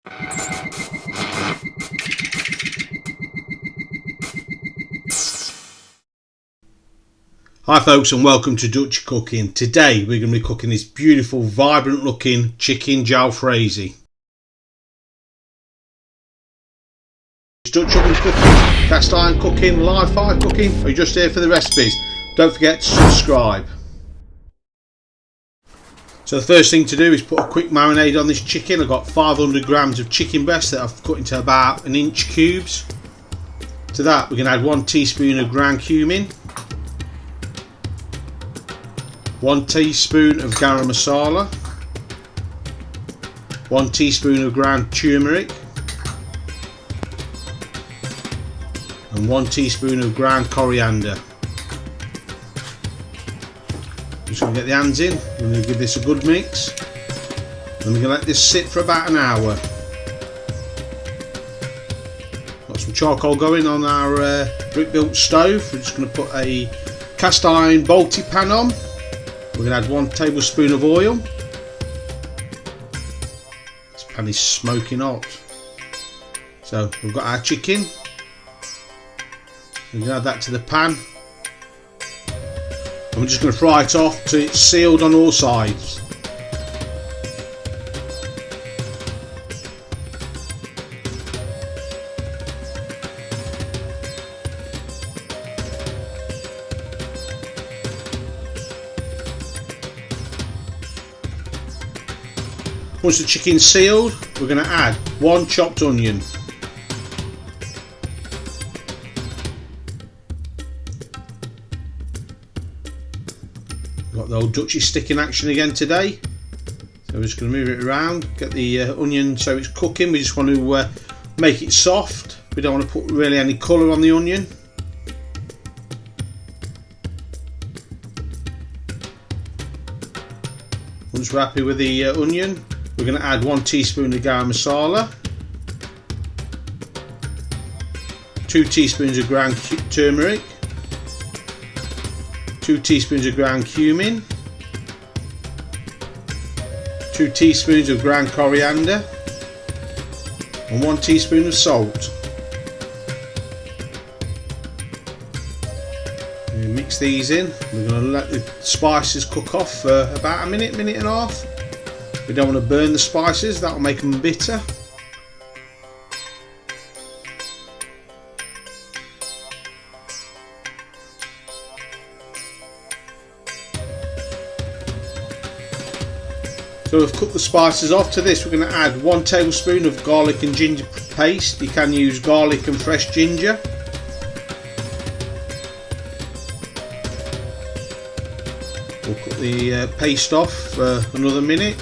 Hi folks, and welcome to Dutchy Cooking. Today we're going to be cooking this beautiful, vibrant looking chicken jalfrezi. It's Dutch oven cooking, cast iron cooking, live fire cooking, or you're just here for the recipes. Don't forget to subscribe. So the first thing to do is put a quick marinade on this chicken. I've got 500 grams of chicken breast that I've cut into about 1-inch cubes. To that we're going to add 1 teaspoon of ground cumin, 1 teaspoon of garam masala, 1 teaspoon of ground turmeric, and 1 teaspoon of ground coriander. Just going to get the hands in. We're going to give this a good mix, and we're going to let this sit for about an hour. Got some charcoal going on our brick built stove. We're just going to put a cast iron bolty pan on. We're going to add 1 tablespoon of oil. This pan is smoking hot. So we've got our chicken. We're going to add that to the pan. And we're just going to fry it off till it's sealed on all sides. Once the chicken's sealed, we're going to add 1 chopped onion. Got the old Dutchy stick in action again today. So we're just going to move it around, get the onion so it's cooking. We just want to make it soft. We don't want to put really any colour on the onion. Once we're happy with the onion, we're going to add 1 teaspoon of garam masala, 2 teaspoons of ground turmeric, 2 teaspoons of ground cumin, 2 teaspoons of ground coriander, and 1 teaspoon of salt. We mix these in. We're going to let the spices cook off for about a minute, minute and a half. We don't want to burn the spices, that will make them bitter. So we've cooked the spices off. To this we're going to add 1 tablespoon of garlic and ginger paste. You can use garlic and fresh ginger. We'll cook the paste off for another minute.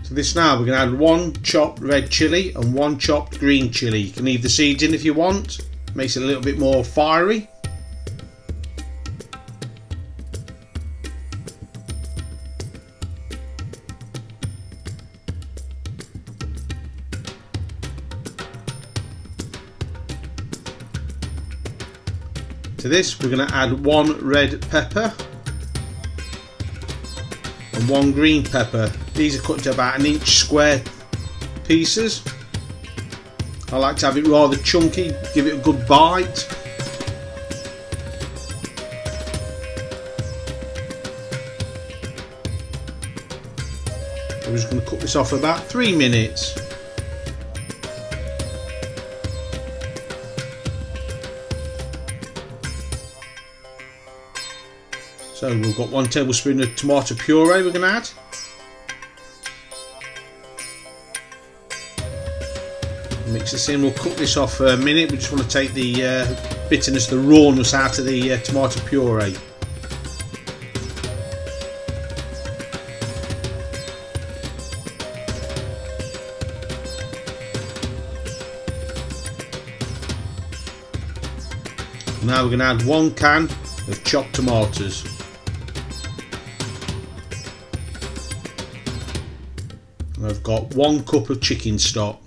To this now we're going to add 1 chopped red chilli and 1 chopped green chilli. You can leave the seeds in if you want, makes it a little bit more fiery. To this we're going to add 1 red pepper and 1 green pepper. These are cut into about 1-inch square pieces. I like to have it rather chunky, give it a good bite. I'm just going to cook this off for about 3 minutes. So we've got 1 tablespoon of tomato puree we're going to add. Mix this in, we'll cook this off for a minute. We just want to take the bitterness, the rawness out of the tomato puree. Now we're going to add 1 can of chopped tomatoes. And I've got 1 cup of chicken stock.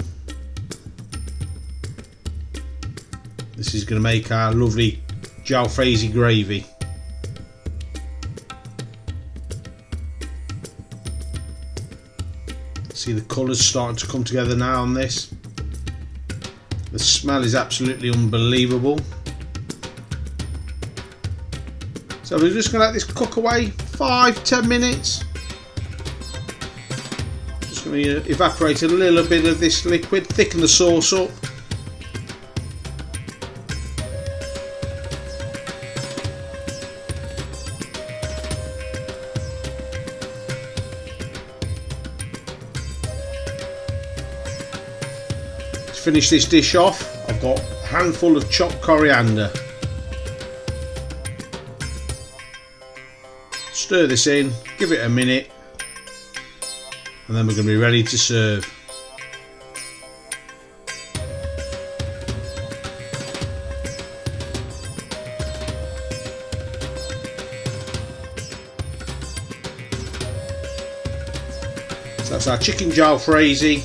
The This is going to make our lovely Jalfrezi gravy. See the colours starting to come together now on this. The smell is absolutely unbelievable. So we're just going to let this cook away 5-10 minutes. Just going to evaporate a little bit of this liquid, thicken the sauce up. To finish this dish off, I've got a handful of chopped coriander. Stir this in, give it a minute, and then we're going to be ready to serve. So that's our chicken Jalfrezi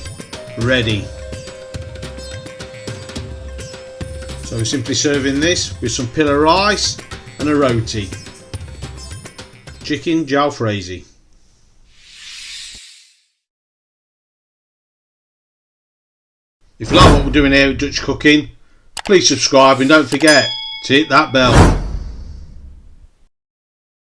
ready. So we're simply serving this with some pillar rice and a roti. Chicken Jalfrezi. If you like what we're doing here at Dutch Cooking, please subscribe and don't forget to hit that bell.